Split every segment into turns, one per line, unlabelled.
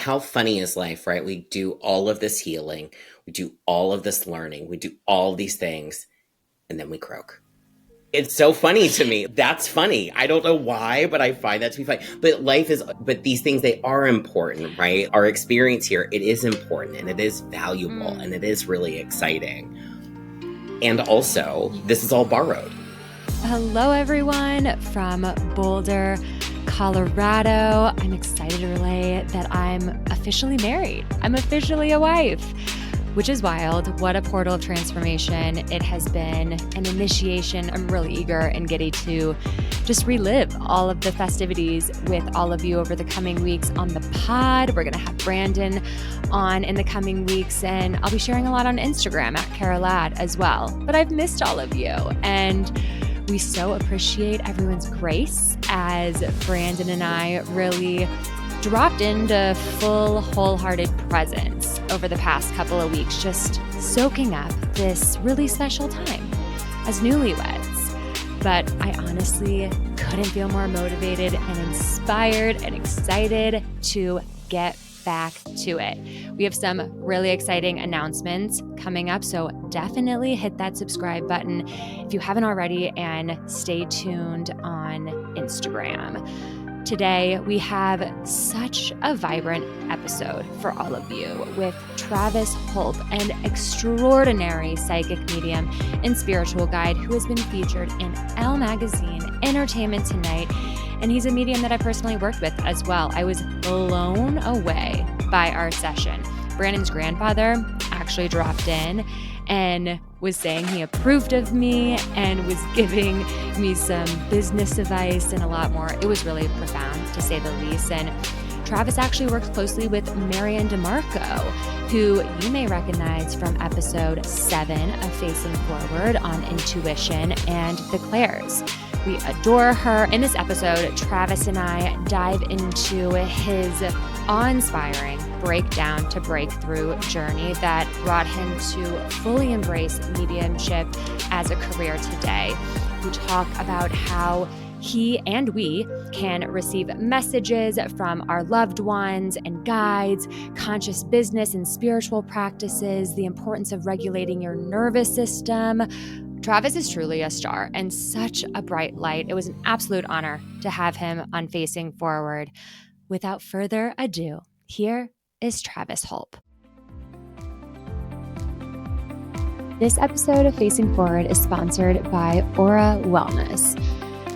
how funny is life, right? We do all of this healing, we do all of this learning, we do all these things, and then we croak. It's so funny to me. That's funny. I don't know why, but I find that to be funny. But these things, they are important, right? Our experience here, it is important and it is valuable and it is really exciting. And also, this is all borrowed.
Hello, everyone from Boulder, Colorado. I'm excited to relay that I'm officially married. I'm officially a wife, which is wild. What a portal of transformation it has been, an initiation. I'm really eager and giddy to just relive all of the festivities with all of you over the coming weeks on the pod. We're going to have Brandon on in the coming weeks, and I'll be sharing a lot on Instagram at Carolad as well. But I've missed all of you, and we so appreciate everyone's grace as Brandon and I really dropped into full, wholehearted presence over the past couple of weeks, just soaking up this really special time as newlyweds. But I honestly couldn't feel more motivated and inspired and excited to get back to it. We have some really exciting announcements coming up, so definitely hit that subscribe button if you haven't already, and stay tuned on Instagram. Today, we have such a vibrant episode for all of you with Travis Holp, an extraordinary psychic medium and spiritual guide who has been featured in Elle Magazine, Entertainment Tonight, and he's a medium that I personally worked with as well. I was blown away by our session. Brandon's grandfather actually dropped in and was saying he approved of me and was giving me some business advice and a lot more. It was really profound, to say the least. And Travis actually worked closely with Marianne DeMarco, who you may recognize from episode 7 of Facing Forward on intuition and the Clairs. We adore her. In this episode, Travis and I dive into his awe-inspiring breakdown to breakthrough journey that brought him to fully embrace mediumship as a career today. We talk about how he and we can receive messages from our loved ones and guides, conscious business and spiritual practices, the importance of regulating your nervous system. Travis is truly a star and such a bright light. It was an absolute honor to have him on Facing Forward. Without further ado, here is Travis Holp. This episode of Facing Forward is sponsored by Aura Wellness.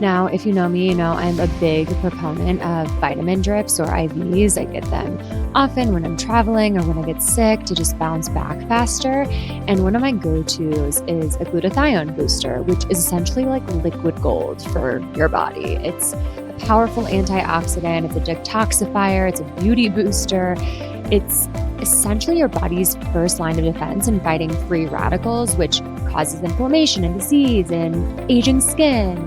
Now, if you know me, you know I'm a big proponent of vitamin drips or IVs. I get them often when I'm traveling or when I get sick to just bounce back faster. And one of my go-tos is a glutathione booster, which is essentially like liquid gold for your body. It's a powerful antioxidant. It's a detoxifier. It's a beauty booster. It's essentially your body's first line of defense in fighting free radicals, which causes inflammation and disease and aging skin,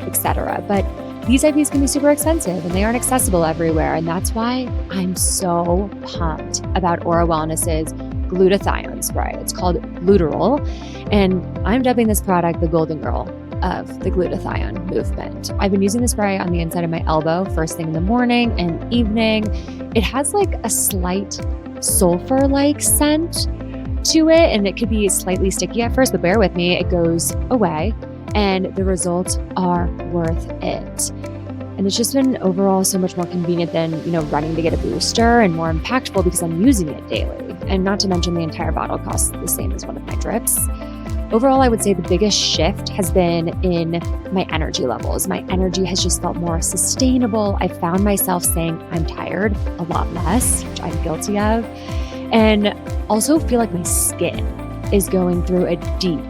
etc. But these IVs can be super expensive and they aren't accessible everywhere. And that's why I'm so pumped about Aura Wellness's glutathione spray. It's called Glutarol. And I'm dubbing this product the golden girl of the glutathione movement. I've been using the spray on the inside of my elbow first thing in the morning and evening. It has like a slight sulfur-like scent to it, and it could be slightly sticky at first, but bear with me, it goes away. And the results are worth it. And it's just been overall so much more convenient than, running to get a booster, and more impactful because I'm using it daily. And not to mention the entire bottle costs the same as one of my drips. Overall, I would say the biggest shift has been in my energy levels. My energy has just felt more sustainable. I found myself saying I'm tired a lot less, which I'm guilty of. And also feel like my skin is going through a deep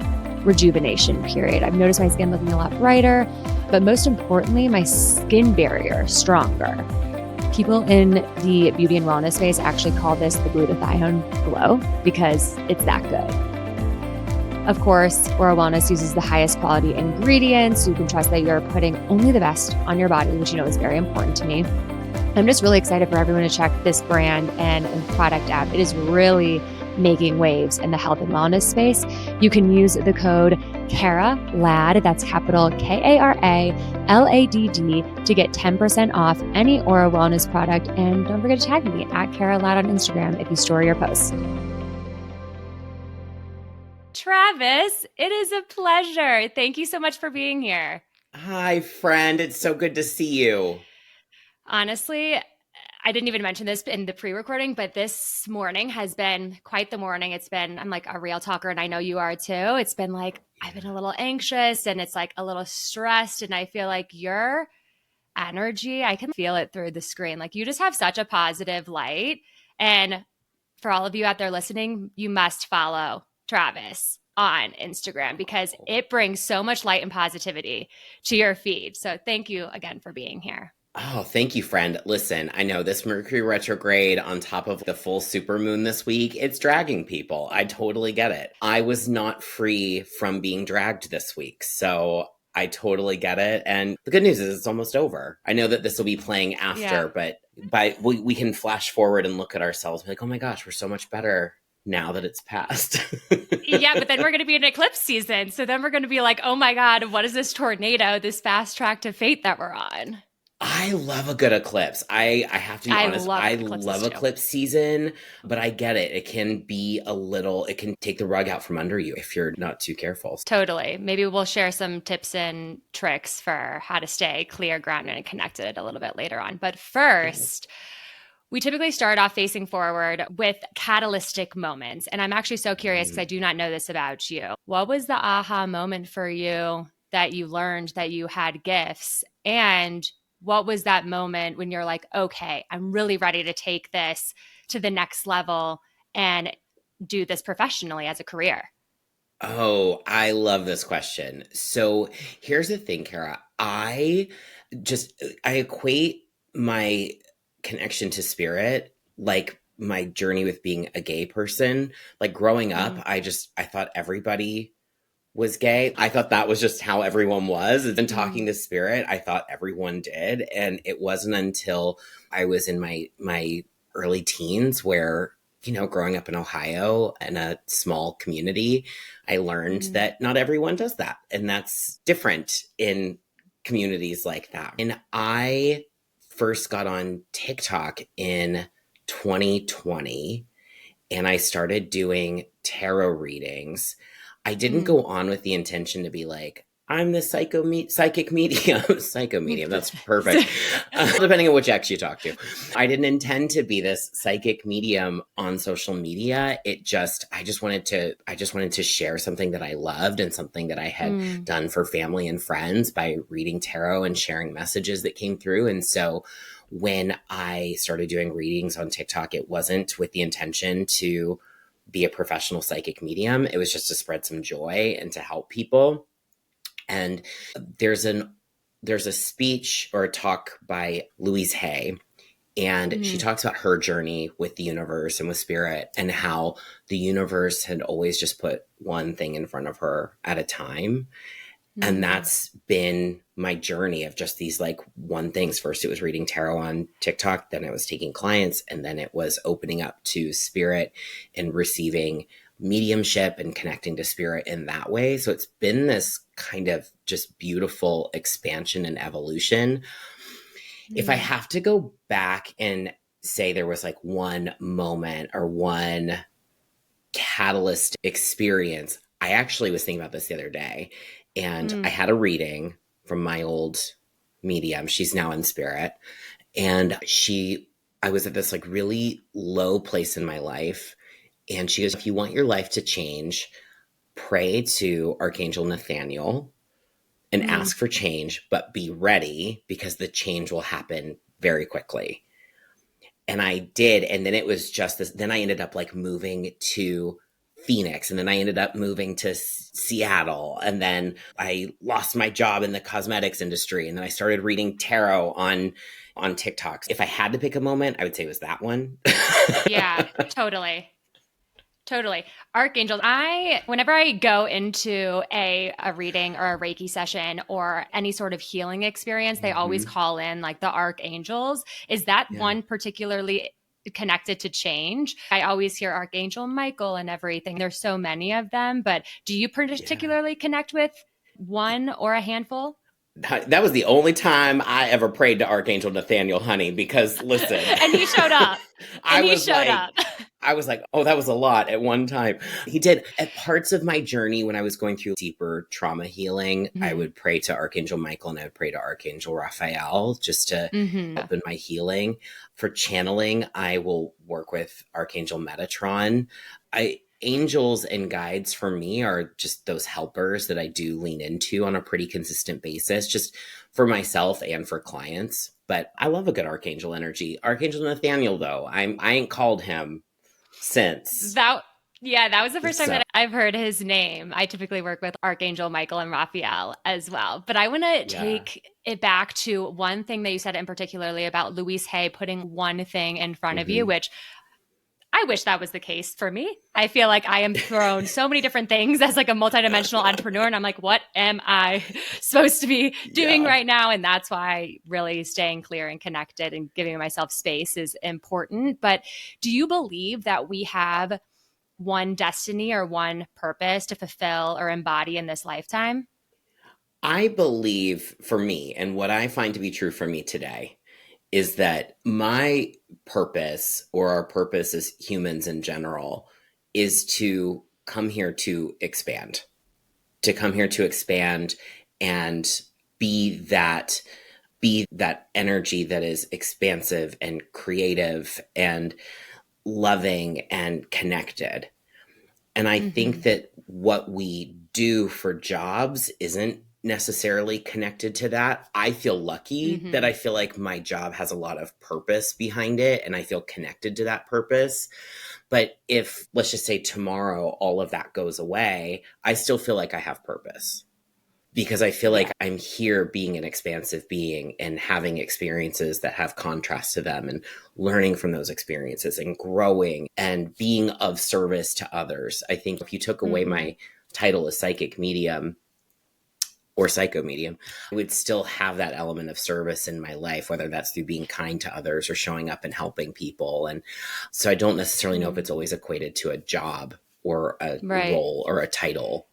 rejuvenation period. I've noticed my skin looking a lot brighter, but most importantly, my skin barrier stronger. People in the beauty and wellness space actually call this the glutathione glow because it's that good. Of course, Aura Wellness uses the highest quality ingredients, so you can trust that you're putting only the best on your body, which is very important to me. I'm just really excited for everyone to check this brand and product out. It is really making waves in the health and wellness space, you can use the code KARALAD, that's capital KARALADD, to get 10% off any Aura Wellness product. And don't forget to tag me at KaraLad on Instagram if you store your posts. Travis, it is a pleasure. Thank you so much for being here.
Hi, friend. It's so good to see you.
Honestly, I didn't even mention this in the pre-recording, but this morning has been quite the morning. I'm like a real talker, and I know you are too. It's been like, I've been a little anxious and it's like a little stressed, and I feel like your energy, I can feel it through the screen. Like, you just have such a positive light. And for all of you out there listening, you must follow Travis on Instagram because it brings so much light and positivity to your feed. So thank you again for being here.
Oh, thank you, friend. Listen, I know this Mercury retrograde on top of the full supermoon this week, it's dragging people. I totally get it. I was not free from being dragged this week, so I totally get it. And the good news is it's almost over. I know that this will be playing after, but we can flash forward and look at ourselves and be like, oh my gosh, we're so much better now that it's passed.
Yeah, but then we're going to be in eclipse season. So then we're going to be like, oh my God, what is this tornado, this fast track to fate that we're on?
I love a good eclipse. I have to be honest. I love eclipse season, but I get it. It can take the rug out from under you if you're not too careful.
Totally. Maybe we'll share some tips and tricks for how to stay clear, grounded, and connected a little bit later on. But first, we typically start off facing forward with catalytic moments. And I'm actually so curious because I do not know this about you. What was the aha moment for you that you learned that you had gifts? And what was that moment when you're like, okay, I'm really ready to take this to the next level and do this professionally as a career?
Oh, I love this question. So here's the thing, Kara. I equate my connection to spirit like my journey with being a gay person. Like growing up, I thought everybody was gay. I thought that was just how everyone was. And talking to spirit, I thought everyone did. And it wasn't until I was in my early teens where, growing up in Ohio in a small community, I learned that not everyone does that. And that's different in communities like that. And I first got on TikTok in 2020 and I started doing tarot readings. I didn't go on with the intention to be like, I'm the psychic medium. Psycho medium, that's perfect. Depending on which ex you talk to. I didn't intend to be this psychic medium on social media. I just wanted to share something that I loved and something that I had done for family and friends by reading tarot and sharing messages that came through. And so when I started doing readings on TikTok, it wasn't with the intention to be a professional psychic medium. It was just to spread some joy and to help people. And there's a speech or a talk by Louise Hay, and she talks about her journey with the universe and with spirit and how the universe had always just put one thing in front of her at a time. And that's been my journey of just these like one things. First, it was reading tarot on TikTok. Then it was taking clients. And then it was opening up to spirit and receiving mediumship and connecting to spirit in that way. So it's been this kind of just beautiful expansion and evolution. If I have to go back and say there was like one moment or one catalyst experience, I actually was thinking about this the other day. And I had a reading from my old medium. She's now in spirit. And I was at this like really low place in my life. And she goes, if you want your life to change, pray to Archangel Nathaniel and ask for change, but be ready because the change will happen very quickly. And I did. And then it was just this. Then I ended up like moving to Phoenix, and then I ended up moving to Seattle, and then I lost my job in the cosmetics industry, and then I started reading tarot on TikTok. If I had to pick a moment, I would say it was that one.
Yeah, totally. Archangels. Whenever I go into a reading or a Reiki session or any sort of healing experience, they always call in like the archangels. Is that one particularly connected to change. I always hear Archangel Michael and everything. There's so many of them, but do you particularly connect with one or a handful?
That was the only time I ever prayed to Archangel Nathaniel, honey, because listen.
And he showed up.
I was like, oh, that was a lot at one time. He did. At parts of my journey when I was going through deeper trauma healing, I would pray to Archangel Michael and I would pray to Archangel Raphael just to help in my healing. For channeling, I will work with Archangel Metatron. Angels and guides for me are just those helpers that I do lean into on a pretty consistent basis, just for myself and for clients. But I love a good archangel energy. Archangel Nathaniel, though, I ain't called him since.
That was the first time that I've heard his name. I typically work with Archangel Michael and Raphael as well. But I want to take it back to one thing that you said in particularly about Louise Hay putting one thing in front of you, which I wish that was the case for me. I feel like I am thrown so many different things as like a multidimensional entrepreneur. And I'm like, what am I supposed to be doing right now? And that's why really staying clear and connected and giving myself space is important. But do you believe that we have one destiny or one purpose to fulfill or embody in this lifetime?
I believe for me, and what I find to be true for me today, is that my purpose, or our purpose as humans in general, is to come here to expand, and be that energy that is expansive and creative and loving and connected. And I think that what we do for jobs isn't necessarily connected to that. I feel lucky that I feel like my job has a lot of purpose behind it and I feel connected to that purpose. But if, let's just say tomorrow, all of that goes away, I still feel like I have purpose because I feel like I'm here being an expansive being and having experiences that have contrast to them and learning from those experiences and growing and being of service to others. I think if you took away my title as psychic medium, or psychomedium, I would still have that element of service in my life, whether that's through being kind to others or showing up and helping people. And so I don't necessarily know if it's always equated to a job or a role or a title.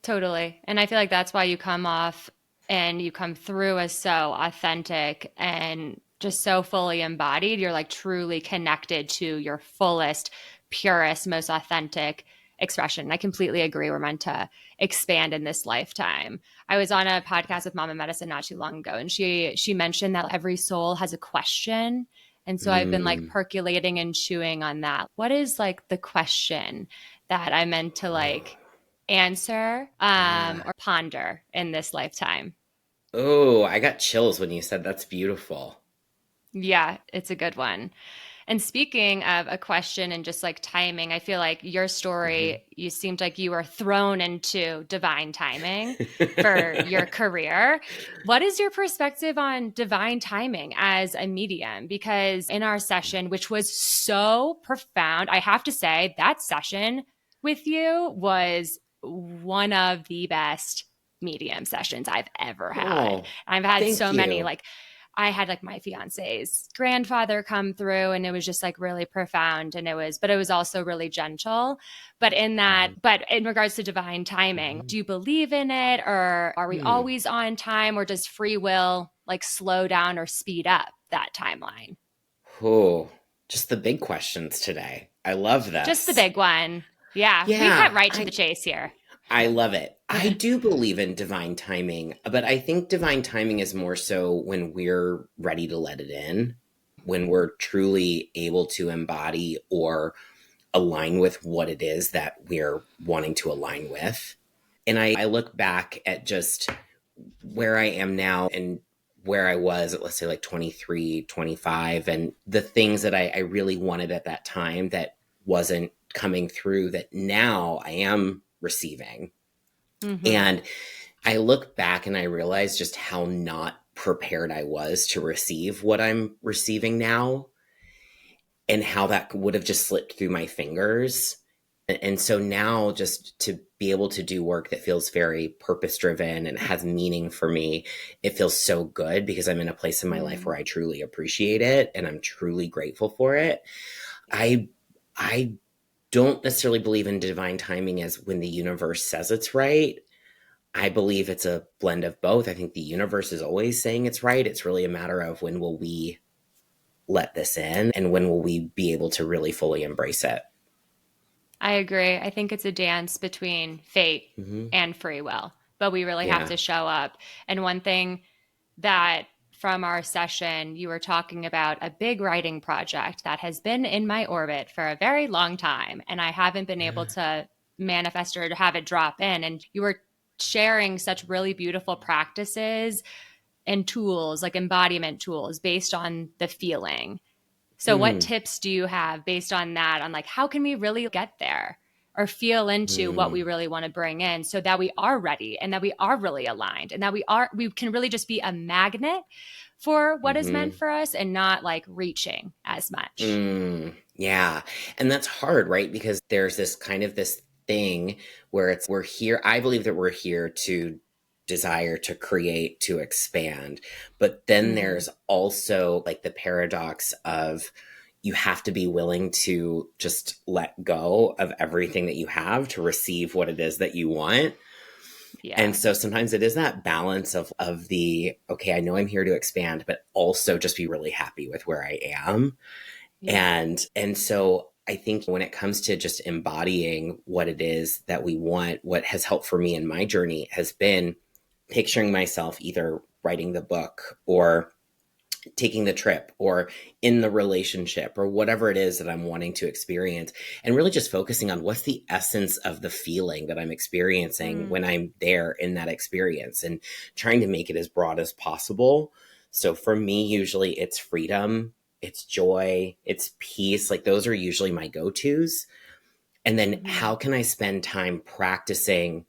Totally. And I feel like that's why you come off and you come through as so authentic and just so fully embodied. You're like truly connected to your fullest, purest, most authentic expression. I completely agree. We're meant to expand in this lifetime. I was on a podcast with Mama Medicine not too long ago, and she mentioned that every soul has a question. And so I've been like percolating and chewing on that. What is like the question that I meant to like answer or ponder in this lifetime?
Oh, I got chills when you said that's beautiful.
Yeah, it's a good one. And speaking of a question and just like timing, I feel like your story, you seemed like you were thrown into divine timing for your career. What is your perspective on divine timing as a medium? Because in our session, which was so profound, I have to say that session with you was one of the best medium sessions I've ever had.
Oh,
I've had so many,
you.
like I had like my fiance's grandfather come through and it was just like really profound and it was also really gentle. But in regards to divine timing, do you believe in it, or are we always on time, or does free will like slow down or speed up that timeline?
Oh, just the big questions today. I love that.
Just the big one. Yeah. We cut right to the chase here.
I love it. I do believe in divine timing, but I think divine timing is more so when we're ready to let it in, when we're truly able to embody or align with what it is that we're wanting to align with. And I look back at just where I am now and where I was at, let's say like 23, 25, and the things that I really wanted at that time that wasn't coming through that now I am receiving. And I look back and I realize just how not prepared I was to receive what I'm receiving now, and how that would have just slipped through my fingers. And so now just to be able to do work that feels very purpose driven and has meaning for me, it feels so good because I'm in a place in my life where I truly appreciate it and I'm truly grateful for it. I don't necessarily believe in divine timing as when the universe says it's right. I believe it's a blend of both. I think the universe is always saying it's right. It's really a matter of when will we let this in and when will we be able to really fully embrace it.
I agree. I think it's a dance between fate and free will, but we really have to show up. And one thing that from our session, you were talking about a big writing project that has been in my orbit for a very long time, and I haven't been able to manifest or to have it drop in. And you were sharing such really beautiful practices and tools, like embodiment tools based on the feeling. So what tips do you have based on that, on like how can we really get there or feel into what we really want to bring in so that we are ready and that we are really aligned and that we can really just be a magnet for what is meant for us and not like reaching as much.
Yeah. And that's hard, right? Because there's this kind of this thing where we're here. I believe that we're here to desire, to create, to expand. But then there's also like the paradox of you have to be willing to just let go of everything that you have to receive what it is that you want. Yeah. And so sometimes it is that balance of the, okay, I know I'm here to expand, but also just be really happy with where I am. Yeah. And so I think when it comes to just embodying what it is that we want, what has helped for me in my journey has been picturing myself either writing the book or taking the trip or in the relationship or whatever it is that I'm wanting to experience, and really just focusing on what's the essence of the feeling that I'm experiencing when I'm there in that experience and trying to make it as broad as possible. So for me, usually it's freedom, it's joy, it's peace. Like those are usually my go-tos. And then how can I spend time practicing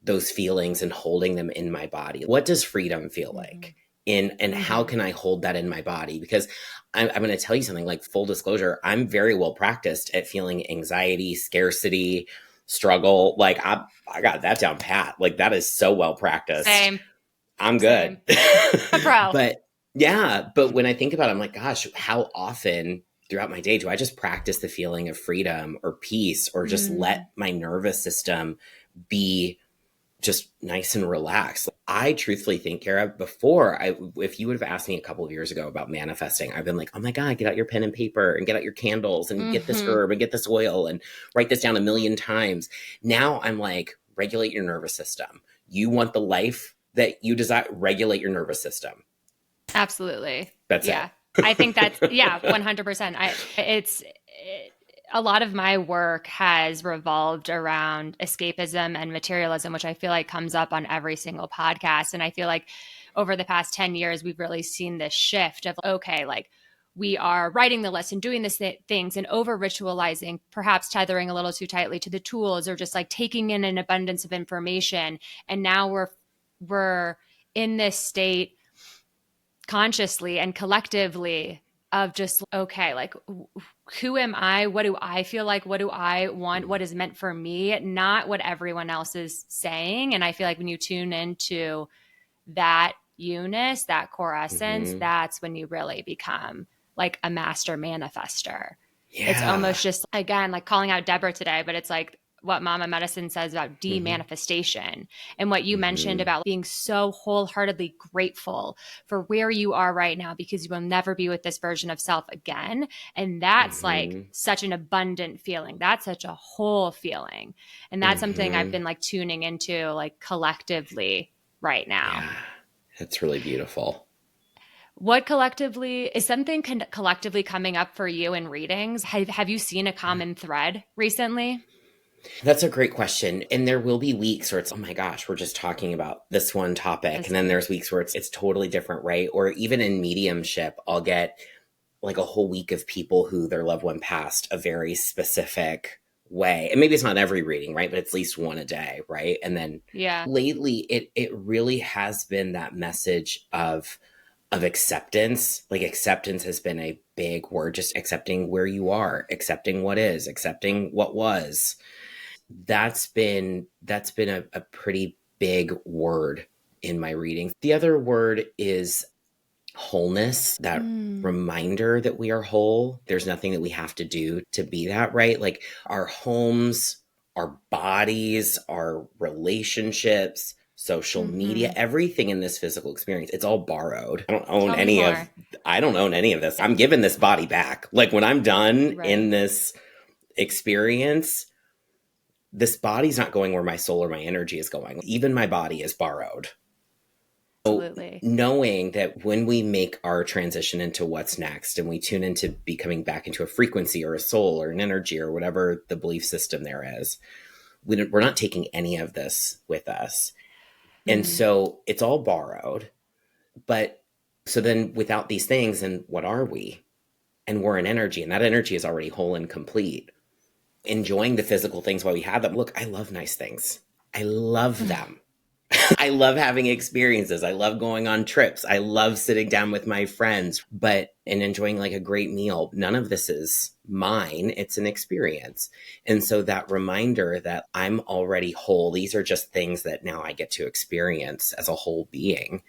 those feelings and holding them in my body? What does freedom feel like? And how can I hold that in my body? Because I'm going to tell you something, like full disclosure, I'm very well practiced at feeling anxiety, scarcity, struggle. Like I got that down pat. Like that is so well practiced.
Same.
I'm good.
A pro.
But yeah, but when I think about it, I'm like, gosh, how often throughout my day do I just practice the feeling of freedom or peace or just let my nervous system be just nice and relaxed? I truthfully think, Kara, before if you would have asked me a couple of years ago about manifesting, I've been like, oh my God, get out your pen and paper and get out your candles and get this herb and get this oil and write this down 1,000,000 times. Now I'm like, regulate your nervous system. You want the life that you desire, regulate your nervous system.
Absolutely.
That's
it.
Yeah.
I think that's, 100%. A lot of my work has revolved around escapism and materialism, which I feel like comes up on every single podcast. And I feel like over the past 10 years, we've really seen this shift of, okay, like we are writing the list and doing these things and over ritualizing, perhaps tethering a little too tightly to the tools or just like taking in an abundance of information. And now we're in this state consciously and collectively of just, okay, like who am I? What do I feel like? What do I want? What is meant for me? Not what everyone else is saying. And I feel like when you tune into that eunice, that core essence, that's when you really become like a master manifester. Yeah. It's almost just, again, like calling out Deborah today, but it's like what Mama Medicine says about demanifestation and what you mentioned about being so wholeheartedly grateful for where you are right now, because you will never be with this version of self again. And that's like such an abundant feeling. That's such a whole feeling. And that's something I've been like tuning into like collectively right now.
Yeah, that's really beautiful.
What collectively is something collectively coming up for you in readings? Have you seen a common thread recently?
That's a great question. And there will be weeks where it's, oh my gosh, we're just talking about this one topic. And then there's weeks where it's totally different, right? Or even in mediumship, I'll get like a whole week of people who their loved one passed a very specific way. And maybe it's not every reading, right? But it's at least one a day, right? And then lately it really has been that message of of acceptance. Like acceptance has been a big word, just accepting where you are, accepting what is, accepting what was. That's been a pretty big word in my reading. The other word is wholeness, that reminder that we are whole. There's nothing that we have to do to be that, right? Like our homes, our bodies, our relationships, social media, everything in this physical experience, it's all borrowed.
Tell me more.
I don't own any of this. I'm giving this body back. Like when I'm done
Right.
in this experience, this body's not going where my soul or my energy is going. Even my body is borrowed.
Absolutely.
Knowing that when we make our transition into what's next and we tune into becoming back into a frequency or a soul or an energy or whatever the belief system there is, we're not taking any of this with us. And so it's all borrowed. But so then without these things, then what are we? And we're an energy, and that energy is already whole and complete. Enjoying the physical things while we have them. Look, I love nice things. I love them. I love having experiences. I love going on trips. I love sitting down with my friends, and enjoying like a great meal. None of this is mine. It's an experience. And so that reminder that I'm already whole, these are just things that now I get to experience as a whole being.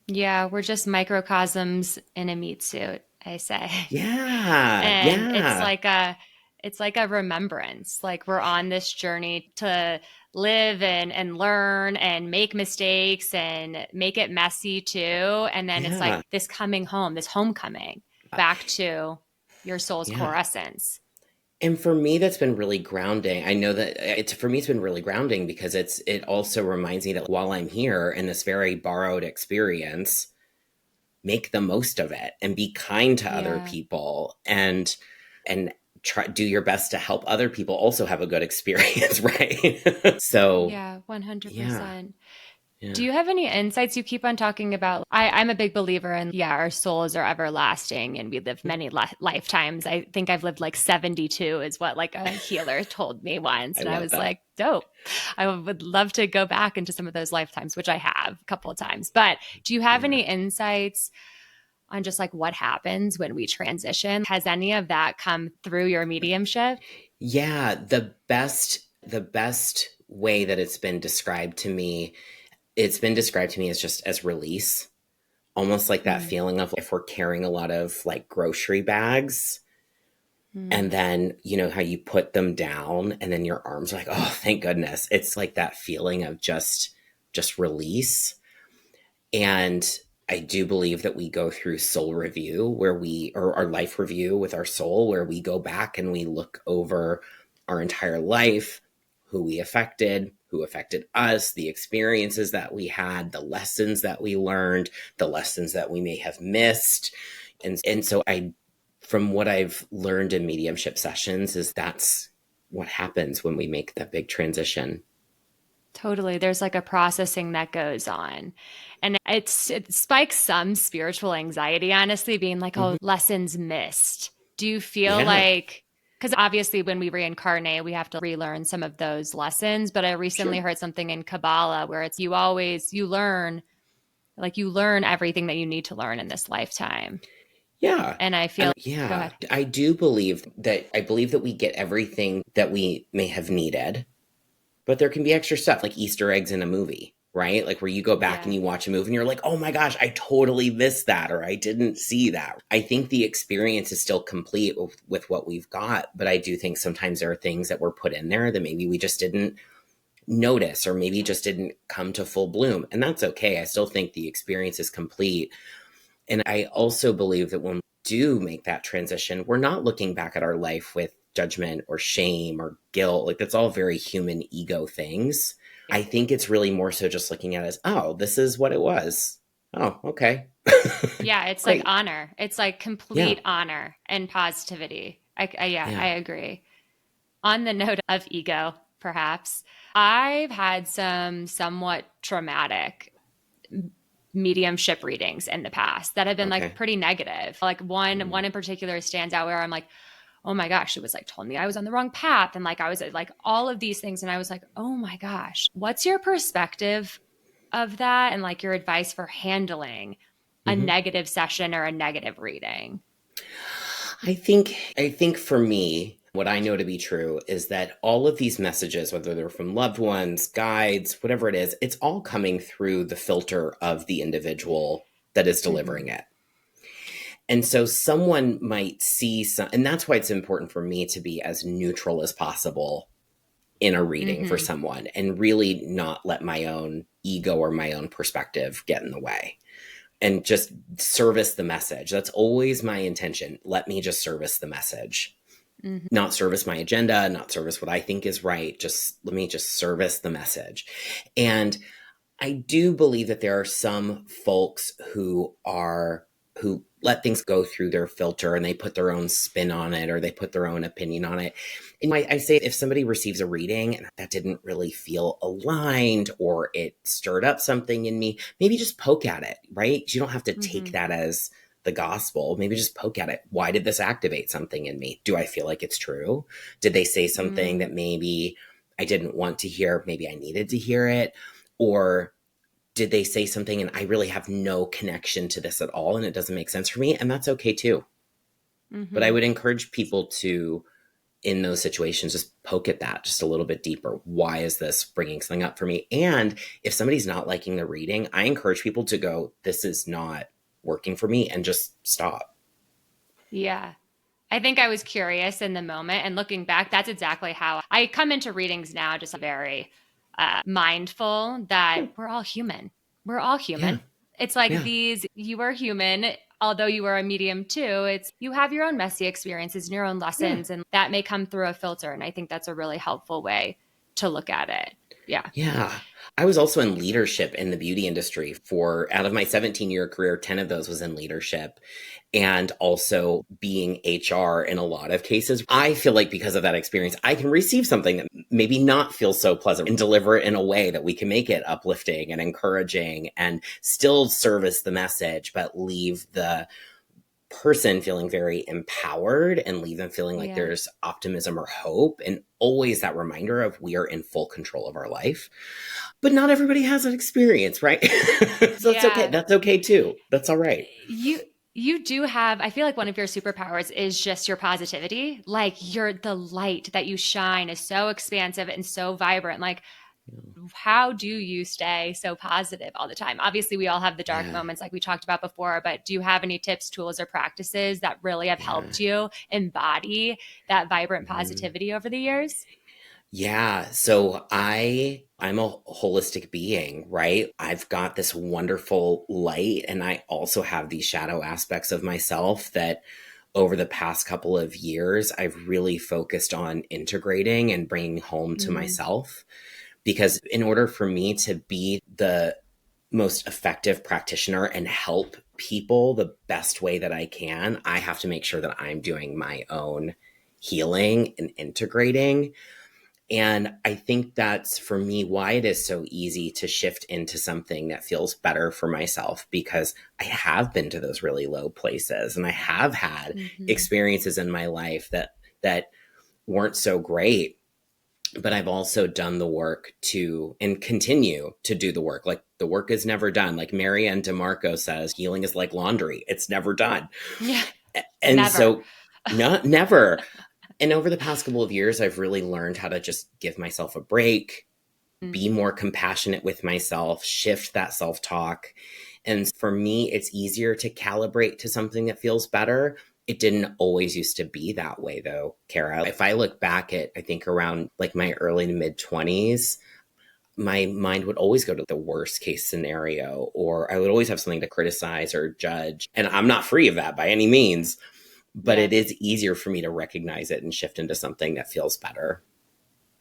Yeah, we're just microcosms in a meat suit, I say.
Yeah.
And
Yeah.
it's like a remembrance. Like we're on this journey to live and learn and make mistakes and make it messy too. And then it's like
Yeah.
this coming home, this homecoming back to your soul's
Yeah.
core essence.
And for me, that's been really grounding. I know that for me, it's been really grounding because it also reminds me that while I'm here in this very borrowed experience, make the most of it and be kind to other
Yeah.
people and try do your best to help other people also have a good experience, right? So
Yeah,
yeah,
100%. Do
yeah,
you have any insights? You keep on talking about, I'm a big believer in, yeah, our souls are everlasting and we live many lifetimes. I think I've lived like 72 is what like a healer told me once.
I
And I
love
was
that.
like, dope. I would love to go back into some of those lifetimes, which I have a couple of times. But do you have
Yeah.
any insights on just like what happens when we transition? Has any of that come through your mediumship?
Yeah, the best way that it's been described to me as just as release. Almost like that
Mm,
feeling of if we're carrying a lot of like grocery bags and
mm,
then how you put them down and then your arms are like, oh, thank goodness. It's like that feeling of just release. And I do believe that we go through soul review or our life review with our soul, where we go back and we look over our entire life, who affected us, the experiences that we had, the lessons that we learned, the lessons that we may have missed. And so from what I've learned in mediumship sessions, is that's what happens when we make that big transition.
totally. There's like a processing that goes on. And it spikes some spiritual anxiety, honestly, being like,
Hmm.
oh, lessons missed. Do you feel
Yeah,
like, because obviously when we reincarnate, we have to relearn some of those lessons. But I recently
sure.
heard something in Kabbalah where it's you learn everything that you need to learn in this lifetime.
Yeah.
And I feel,
And
go
yeah,
ahead.
I believe that we get everything that we may have needed, but there can be extra stuff like Easter eggs in a movie, right? Like where you go back and
Yeah.
you watch a movie and you're like, oh my gosh, I totally missed that, or I didn't see that. I think the experience is still complete with what we've got, but I do think sometimes there are things that were put in there that maybe we just didn't notice or maybe just didn't come to full bloom. And that's okay. I still think the experience is complete. And I also believe that when we do make that transition, we're not looking back at our life with judgment or shame or guilt. Like that's all very human ego things. I think it's really more so just looking at it as, oh, this is what it was. Oh, okay.
Yeah. It's like
Great.
honor. It's like
Yeah.
complete honor and positivity. Yeah, I
Yeah.
agree. On the note of ego, perhaps, I've had some somewhat traumatic mediumship readings in the past that have been like
Okay.
pretty negative. Like one
Mm.
in particular stands out where I'm like, oh my gosh, it was like told me I was on the wrong path and like I was like all of these things and I was like, oh my gosh, what's your perspective of that and like your advice for handling a negative session or a negative reading?
I think for me, what I know to be true is that all of these messages, whether they're from loved ones, guides, whatever it is, it's all coming through the filter of the individual that is delivering it. And so someone might see some, and that's why it's important for me to be as neutral as possible in a reading for someone and really not let my own ego or my own perspective get in the way. And just service the message. That's always my intention. Let me just service the message. Not service my agenda, not service what I think is right. Just let me just service the message. And I do believe that there are some folks who let things go through their filter and they put their own spin on it or they put their own opinion on it. And I say if somebody receives a reading and that didn't really feel aligned or it stirred up something in me, maybe just poke at it, right? You don't have to take that as the gospel. Maybe just poke at it. Why did this activate something in me? Do I feel like it's true? Did they say something that maybe I didn't want to hear? Maybe I needed to hear it? Or did they say something and I really have no connection to this at all and it doesn't make sense for me? And that's okay too. But I would encourage people to, in those situations, just poke at that just a little bit deeper. Why is this bringing something up for me? And if somebody's not liking the reading, I encourage people to go, this is not working for me, and just stop.
Yeah. I think I was curious in the moment, and looking back, that's exactly how I come into readings now, just very mindful that we're all human. We're all human.
Yeah.
It's like you are human, although you are a medium too. It's you have your own messy experiences and your own lessons, and that may come through a filter. And I think that's a really helpful way to look at it. Yeah.
Yeah. I was also in leadership in the beauty industry out of my 17-year career, 10 of those was in leadership and also being HR in a lot of cases. I feel like because of that experience, I can receive something that maybe not feel so pleasant and deliver it in a way that we can make it uplifting and encouraging and still service the message, but leave the person feeling very empowered and leave them feeling like there's optimism or hope, and always that reminder of we are in full control of our life. But not everybody has that experience, right? So it's okay. That's okay too. That's all right.
You do have, I feel like one of your superpowers is just your positivity. Like the light that you shine is so expansive and so vibrant. Like, how do you stay so positive all the time? Obviously, we all have the dark moments like we talked about before, but do you have any tips, tools, or practices that really have helped you embody that vibrant positivity over the years?
Yeah. So I'm a holistic being, right? I've got this wonderful light, and I also have these shadow aspects of myself that over the past couple of years, I've really focused on integrating and bringing home to myself. Because in order for me to be the most effective practitioner and help people the best way that I can, I have to make sure that I'm doing my own healing and integrating. And I think that's, for me, why it is so easy to shift into something that feels better for myself, because I have been to those really low places and I have had experiences in my life that weren't so great. But I've also done the work and continue to do the work. Like the work is never done. Like Marianne DeMarco says, healing is like laundry. It's never done.
Yeah.
And
never.
So never. And over the past couple of years, I've really learned how to just give myself a break, be more compassionate with myself, shift that self-talk. And for me, it's easier to calibrate to something that feels better. It didn't always used to be that way though, Kara. If I look back at, I think around like my early to mid 20s, my mind would always go to the worst case scenario, or I would always have something to criticize or judge. And I'm not free of that by any means, but it is easier for me to recognize it and shift into something that feels better.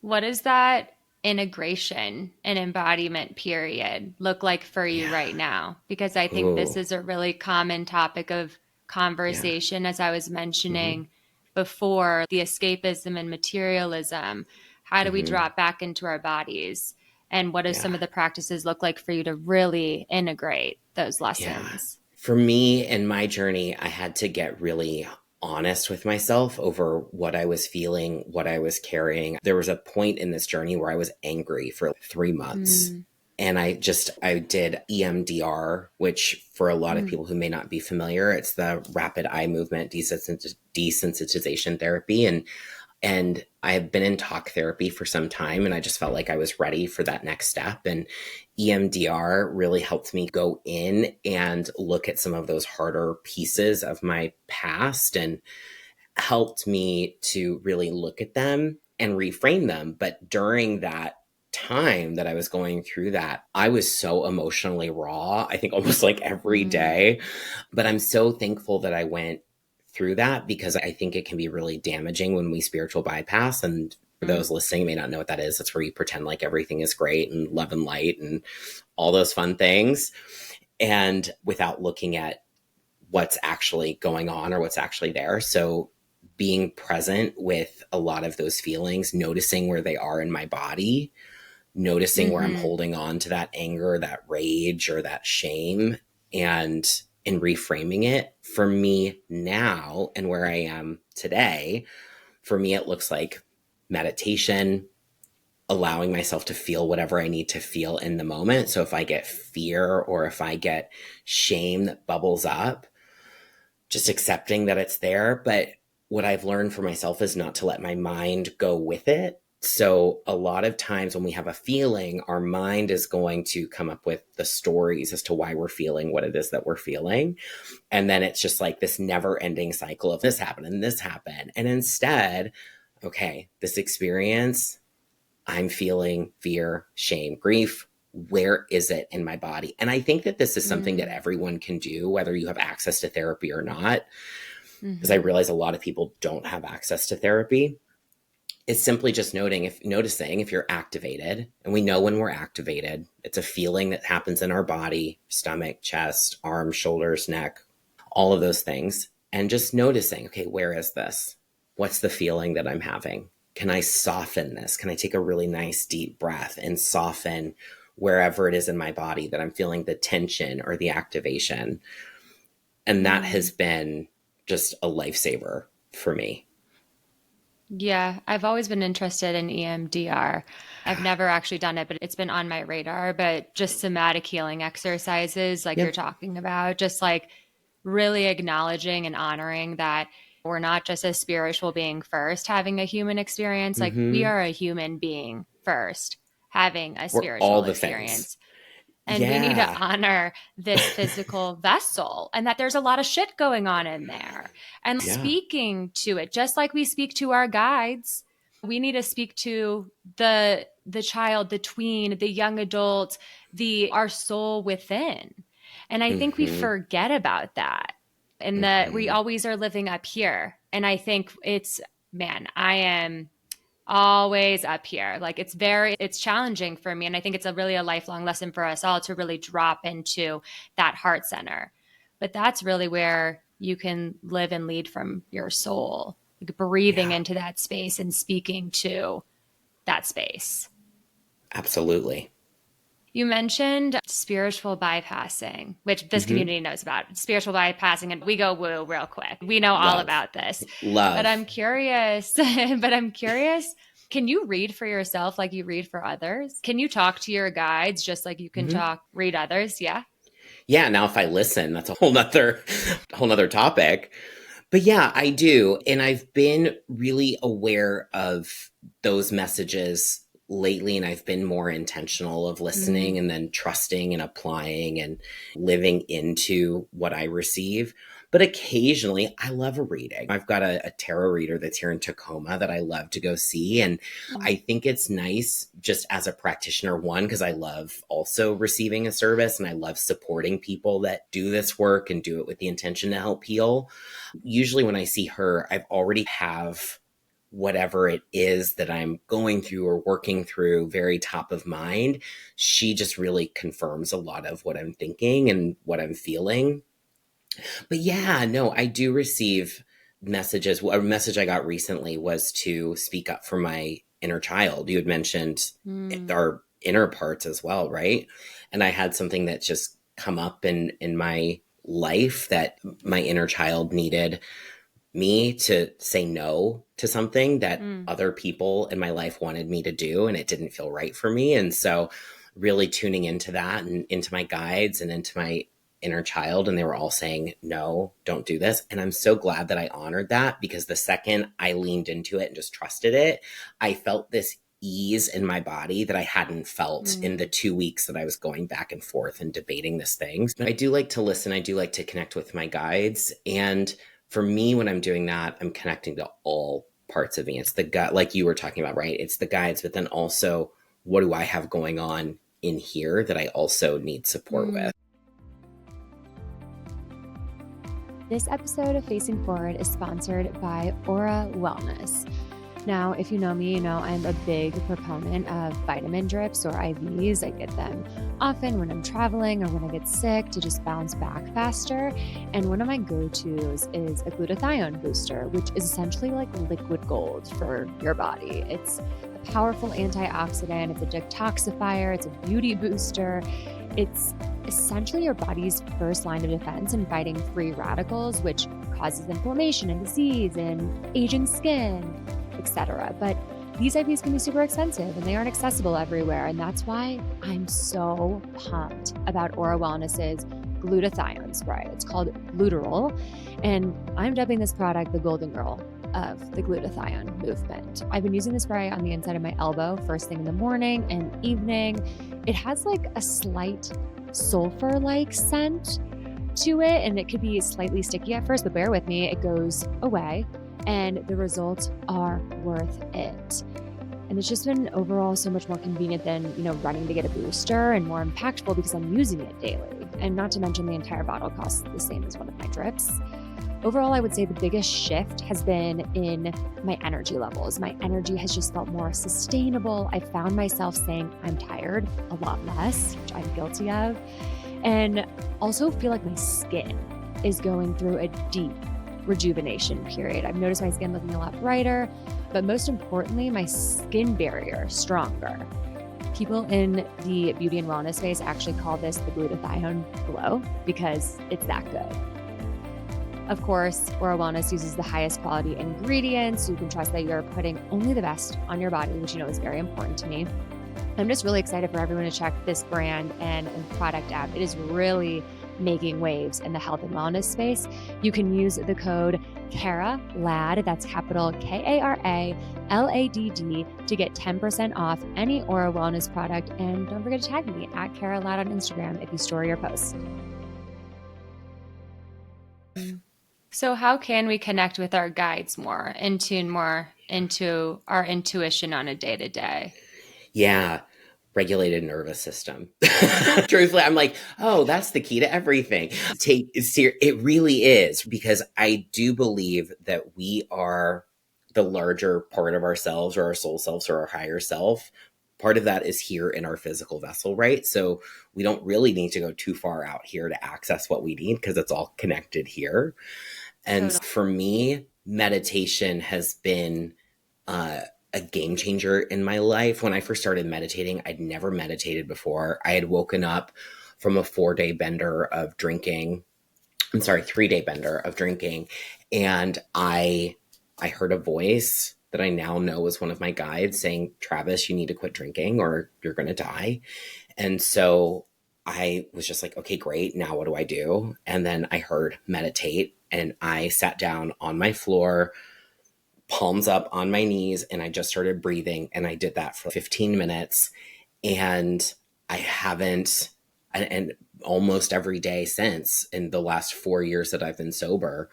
What does that integration and embodiment period look like for you right now? Because I think this is a really common topic of conversation, as I was mentioning before, the escapism and materialism. How do we drop back into our bodies? And what do some of the practices look like for you to really integrate those lessons?
For me in my journey, I had to get really honest with myself over what I was feeling, what I was carrying. There was a point in this journey where I was angry for 3 months. And I did EMDR, which for a lot of people who may not be familiar, it's the rapid eye movement desensitization therapy. And I have been in talk therapy for some time, and I just felt like I was ready for that next step. And EMDR really helped me go in and look at some of those harder pieces of my past and helped me to really look at them and reframe them. But during that time that I was going through that, I was so emotionally raw, I think almost like every day. But I'm so thankful that I went through that, because I think it can be really damaging when we spiritual bypass. And for those listening may not know what that is, that's where you pretend like everything is great and love and light and all those fun things, and without looking at what's actually going on or what's actually there. So being present with a lot of those feelings, noticing where they are in my body, noticing where I'm holding on to that anger, that rage, or that shame, and in reframing it for me now and where I am today, for me, it looks like meditation, allowing myself to feel whatever I need to feel in the moment. So if I get fear or if I get shame that bubbles up, just accepting that it's there. But what I've learned for myself is not to let my mind go with it. So a lot of times when we have a feeling, our mind is going to come up with the stories as to why we're feeling what it is that we're feeling. And then it's just like this never ending cycle of this happened and this happened. And instead, okay, this experience, I'm feeling fear, shame, grief. Where is it in my body? And I think that this is something that everyone can do, whether you have access to therapy or not, because I realize a lot of people don't have access to therapy. It's simply just noticing if you're activated, and we know when we're activated, it's a feeling that happens in our body, stomach, chest, arms, shoulders, neck, all of those things. And just noticing, okay, where is this? What's the feeling that I'm having? Can I soften this? Can I take a really nice deep breath and soften wherever it is in my body that I'm feeling the tension or the activation? And that has been just a lifesaver for me.
Yeah, I've always been interested in EMDR. I've never actually done it, but it's been on my radar. But just somatic healing exercises, like you're talking about, just like really acknowledging and honoring that we're not just a spiritual being first having a human experience. Like we are a human being first having a
We're all
spiritual
the things.
experience. And we need to
Yeah.
honor this physical vessel and that there's a lot of shit going on in there. And speaking to it, just like we speak to our guides, we need to speak to the child, the tween, the young adult, our soul within. And I think we forget about that. And that we always are living up here. And I think I am always up here. Like it's challenging for me. And I think it's a lifelong lesson for us all to really drop into that heart center. But that's really where you can live and lead from your soul, like breathing into that space and speaking to that space.
Absolutely.
You mentioned spiritual bypassing, which this community knows about. Spiritual bypassing, and we go woo real quick. We know all about this.
Love.
But I'm curious, can you read for yourself like you read for others? Can you talk to your guides just like you can read others? Yeah.
Yeah. Now, if I listen, that's a whole nother topic. But yeah, I do. And I've been really aware of those messages lately, and I've been more intentional of listening and then trusting and applying and living into what I receive. But occasionally I love a reading. I've got a tarot reader that's here in Tacoma that I love to go see. And I think it's nice just as a practitioner, one, because I love also receiving a service and I love supporting people that do this work and do it with the intention to help heal. Usually when I see her, I've already have whatever it is that I'm going through or working through very top of mind. She just really confirms a lot of what I'm thinking and what I'm feeling. But yeah, no, I do receive messages. A message I got recently was to speak up for my inner child. You had mentioned our inner parts as well, right? And I had something that just come up in my life that my inner child needed me to say no to something that other people in my life wanted me to do, and it didn't feel right for me. And so really tuning into that and into my guides and into my inner child. And they were all saying, no, don't do this. And I'm so glad that I honored that, because the second I leaned into it and just trusted it, I felt this ease in my body that I hadn't felt in the 2 weeks that I was going back and forth and debating this thing. I do like to listen. I do like to connect with my guides. And for me, when I'm doing that, I'm connecting to all parts of me. It's the gut, like you were talking about, right? It's the guides, but then also, what do I have going on in here that I also need support with?
This episode of Facing Forward is sponsored by Aura Wellness. Now, if you know me, you know I'm a big proponent of vitamin drips or IVs. I get them often when I'm traveling or when I get sick to just bounce back faster. And one of my go-tos is a glutathione booster, which is essentially like liquid gold for your body. It's a powerful antioxidant. It's a detoxifier. It's a beauty booster. It's essentially your body's first line of defense in fighting free radicals, which causes inflammation and disease and aging skin, etc. But these IVs can be super expensive and they aren't accessible everywhere. And that's why I'm so pumped about Aura Wellness's glutathione spray. It's called Glutarol. And I'm dubbing this product the golden girl of the glutathione movement. I've been using the spray on the inside of my elbow first thing in the morning and evening. It has like a slight sulfur-like scent to it, and it could be slightly sticky at first, but bear with me, it goes away. And the results are worth it. And it's just been overall so much more convenient than, running to get a booster, and more impactful because I'm using it daily. And not to mention the entire bottle costs the same as one of my drips. Overall, I would say the biggest shift has been in my energy levels. My energy has just felt more sustainable. I found myself saying I'm tired a lot less, which I'm guilty of. And also feel like my skin is going through a deep rejuvenation period. I've noticed my skin looking a lot brighter, but most importantly, my skin barrier stronger. People in the beauty and wellness space actually call this the glutathione glow because it's that good. Of course, Aura Wellness uses the highest quality ingredients, so you can trust that you're putting only the best on your body, which is very important to me. I'm just really excited for everyone to check this brand and product out. It is really making waves in the health and wellness space. You can use the code KARALAD, that's capital KARALADD, to get 10% off any Aura Wellness product. And don't forget to tag me at KaraLad on Instagram if you store your post. So how can we connect with our guides more and tune more into our intuition on a day-to-day?
Yeah. Regulated nervous system. Truthfully, I'm like, oh, that's the key to everything. It really is, because I do believe that we are the larger part of ourselves, or our soul selves, or our higher self. Part of that is here in our physical vessel, right? So we don't really need to go too far out here to access what we need, because it's all connected here. And for me, meditation has been a game changer in my life. When I first started meditating, I'd never meditated before. I had woken up from a 3-day bender of drinking. And I heard a voice that I now know is one of my guides saying, Travis, you need to quit drinking or you're going to die. And so I was just like, okay, great. Now what do I do? And then I heard meditate, and I sat down on my floor, palms up on my knees, and I just started breathing. And I did that for 15 minutes. And I haven't, and almost every day since, in the last 4 years that I've been sober,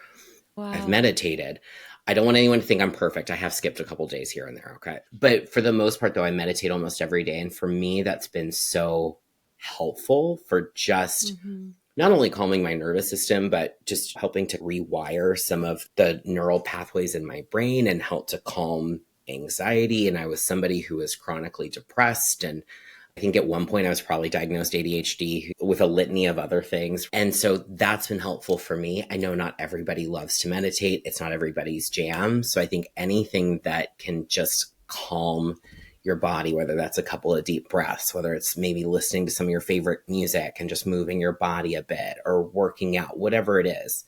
wow, I've meditated. I don't want anyone to think I'm perfect. I have skipped a couple days here and there. Okay. But for the most part, though, I meditate almost every day. And for me, that's been so helpful for just not only calming my nervous system, but just helping to rewire some of the neural pathways in my brain and help to calm anxiety. And I was somebody who was chronically depressed. And I think at one point I was probably diagnosed ADHD with a litany of other things. And so that's been helpful for me. I know not everybody loves to meditate. It's not everybody's jam. So I think anything that can just calm your body, whether that's a couple of deep breaths, whether it's maybe listening to some of your favorite music and just moving your body a bit, or working out, whatever it is,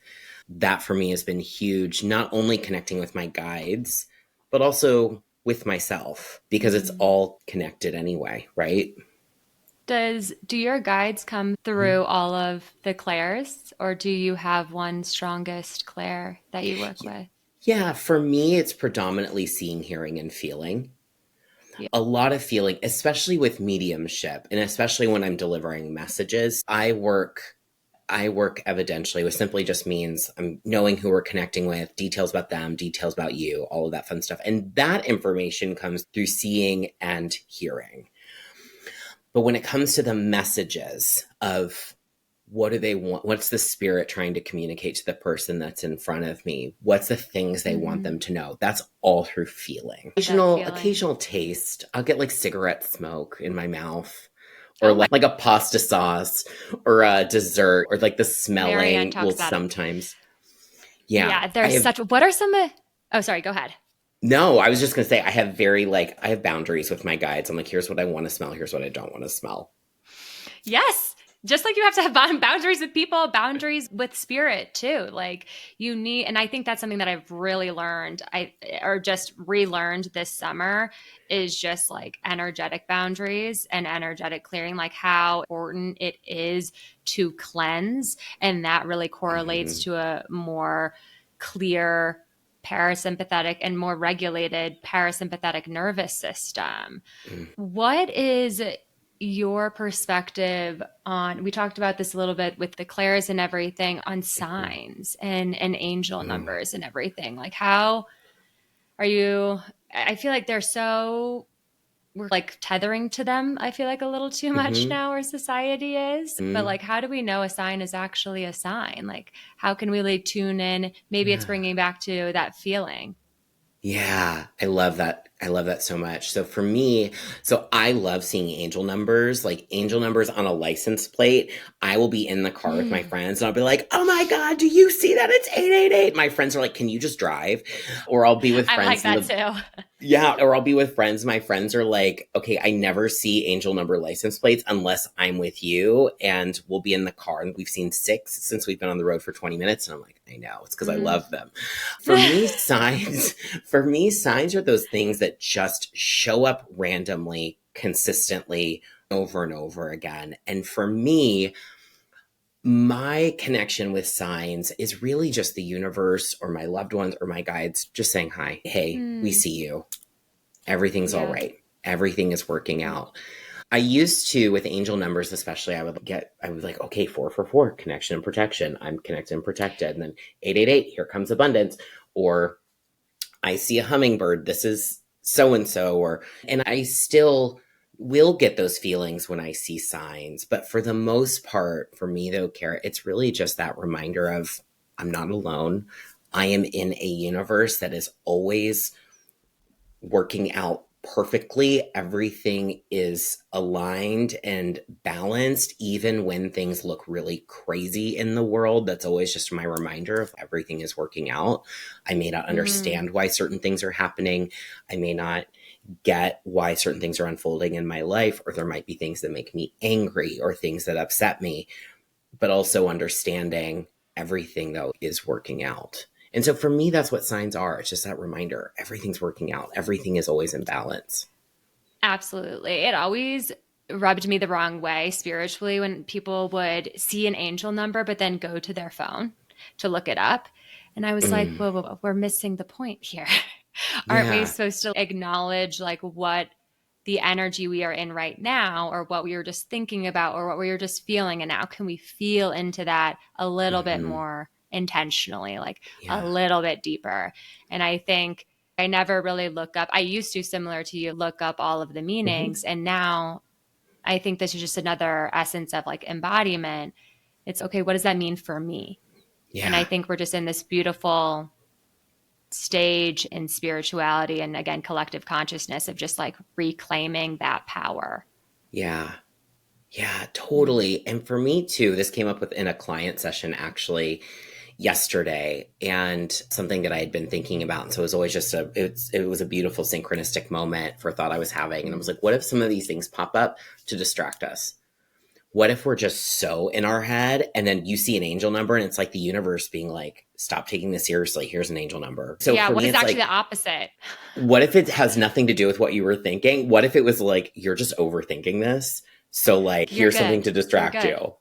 that for me has been huge. Not only connecting with my guides, but also with myself, because it's all connected anyway, right?
Do your guides come through all of the clairs, or do you have one strongest clair that you work with?
Yeah, for me, it's predominantly seeing, hearing, and feeling.
Yeah.
A lot of feeling, especially with mediumship, and especially when I'm delivering messages. I work evidentially, which simply just means I'm knowing who we're connecting with, details about them, details about you, all of that fun stuff. And that information comes through seeing and hearing. But when it comes to the messages of what do they want? What's the spirit trying to communicate to the person that's in front of me? What's the things they want them to know? That's all through feeling. Occasional taste. I'll get like cigarette smoke in my mouth, or like a pasta sauce, or a dessert, or like the smelling will sometimes. Yeah.
What are some oh, sorry, go ahead.
No, I was just going to say, I have boundaries with my guides. I'm like, here's what I want to smell. Here's what I don't want to smell.
Yes. Just like you have to have boundaries with people, boundaries with spirit too. Like you need, and I think that's something that I've really learned, or just relearned this summer, is just like energetic boundaries and energetic clearing, like how important it is to cleanse. And that really correlates to a more clear parasympathetic and more regulated parasympathetic nervous system. What is your perspective on, we talked about this a little bit with the clairs and everything, on signs and angel numbers and everything? Like how are you, I feel like we're like tethering to them, I feel like a little too much now, our society is. But like, how do we know a sign is actually a sign? Like, how can we like tune in? Maybe it's bringing back to that feeling.
Yeah, I love that. I love that so much. So for me, I love seeing angel numbers, like angel numbers on a license plate. I will be in the car with my friends and I'll be like, oh my God, do you see that? It's 888. My friends are like, can you just drive? Or I'll be with friends.
I like that too.
Yeah, or I'll be with friends. My friends are like, okay, I never see angel number license plates unless I'm with you. And we'll be in the car and we've seen 6 since we've been on the road for 20 minutes. And I'm like, I know, it's because I love them. For me, signs are those things that just show up randomly, consistently, over and over again. And for me, my connection with signs is really just the universe or my loved ones or my guides just saying, hi, hey, we see you. Everything's all right. Everything is working out. I used to, with angel numbers especially, I was like, okay, 444, connection and protection. I'm connected and protected. And then 888, here comes abundance. Or I see a hummingbird. This is so-and-so. And I still will get those feelings when I see signs. But for the most part, for me though, Kara, it's really just that reminder of I'm not alone. I am in a universe that is always working out perfectly. Everything is aligned and balanced, even when things look really crazy in the world. That's always just my reminder of everything is working out. I may not understand why certain things are happening. I may not get why certain things are unfolding in my life, or there might be things that make me angry or things that upset me, but also understanding everything though is working out. And so for me, that's what signs are. It's just that reminder. Everything's working out. Everything is always in balance.
Absolutely. It always rubbed me the wrong way spiritually when people would see an angel number, but then go to their phone to look it up. And I was like, whoa, we're missing the point here. Aren't we supposed to acknowledge like what the energy we are in right now, or what we were just thinking about, or what we were just feeling? And now can we feel into that a little bit more intentionally, like a little bit deeper? And I think I never really look up. I used to, similar to you, look up all of the meanings. And now I think this is just another essence of like embodiment. It's okay, what does that mean for me? Yeah. And I think we're just in this beautiful stage in spirituality and again, collective consciousness of just like reclaiming that power.
Yeah. Yeah, totally. And for me too, this came up within a client session actually yesterday, and something that I had been thinking about. And so it was always just it was a beautiful synchronistic moment for a thought I was having. And I was like, what if some of these things pop up to distract us? What if we're just so in our head and then you see an angel number and it's like the universe being like, stop taking this seriously. Here's an angel number. So
yeah,
for
what
me,
is actually like, the opposite?
What if it has nothing to do with what you were thinking? What if it was like, you're just overthinking this? So like,
You're
here's something
good.
to
You're
distract
good.
you.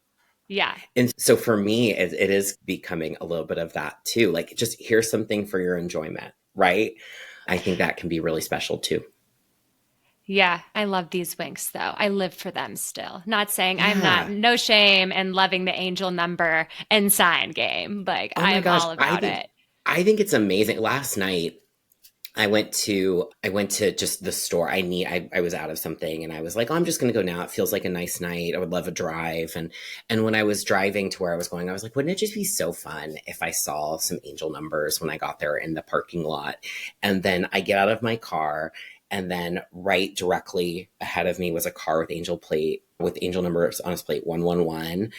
Yeah.
And so for me, it is becoming a little bit of that too. Like, just here's something for your enjoyment, right? I think that can be really special too.
Yeah, I love these winks though. I live for them still. Not saying I'm not,
Yeah.
no shame in loving the angel number and sign game. Like
Oh my
I'm
gosh.
all about it.
I think it's amazing. Last night, I went to just the store. I was out of something and I was like, oh, I'm just gonna go now. It feels like a nice night. I would love a drive. And when I was driving to where I was going, I was like, wouldn't it just be so fun if I saw some angel numbers when I got there in the parking lot? And then I get out of my car, and then right directly ahead of me was a car with angel numbers on its plate 111.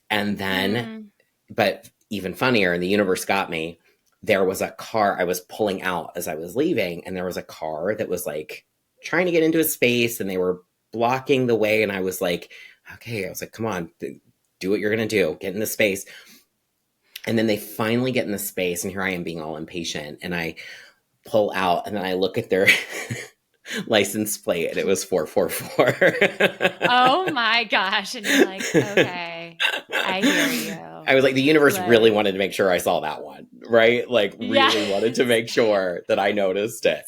And then,
Mm.
but even funnier, and the universe got me, there was a car I was pulling out as I was leaving, and there was a car that was like trying to get into a space, and they were blocking the way. And I was like, okay, I was like, come on, do what you're going to do, get in the space. And then they finally get in the space, and here I am being all impatient, and I pull out, and then I look at their license plate, and it was 444.
Oh my gosh. And you're like, okay, I hear you.
I was like, the universe really
Like,
wanted to make sure I saw that one, right? Like,
yeah.
really wanted to make sure that I noticed it.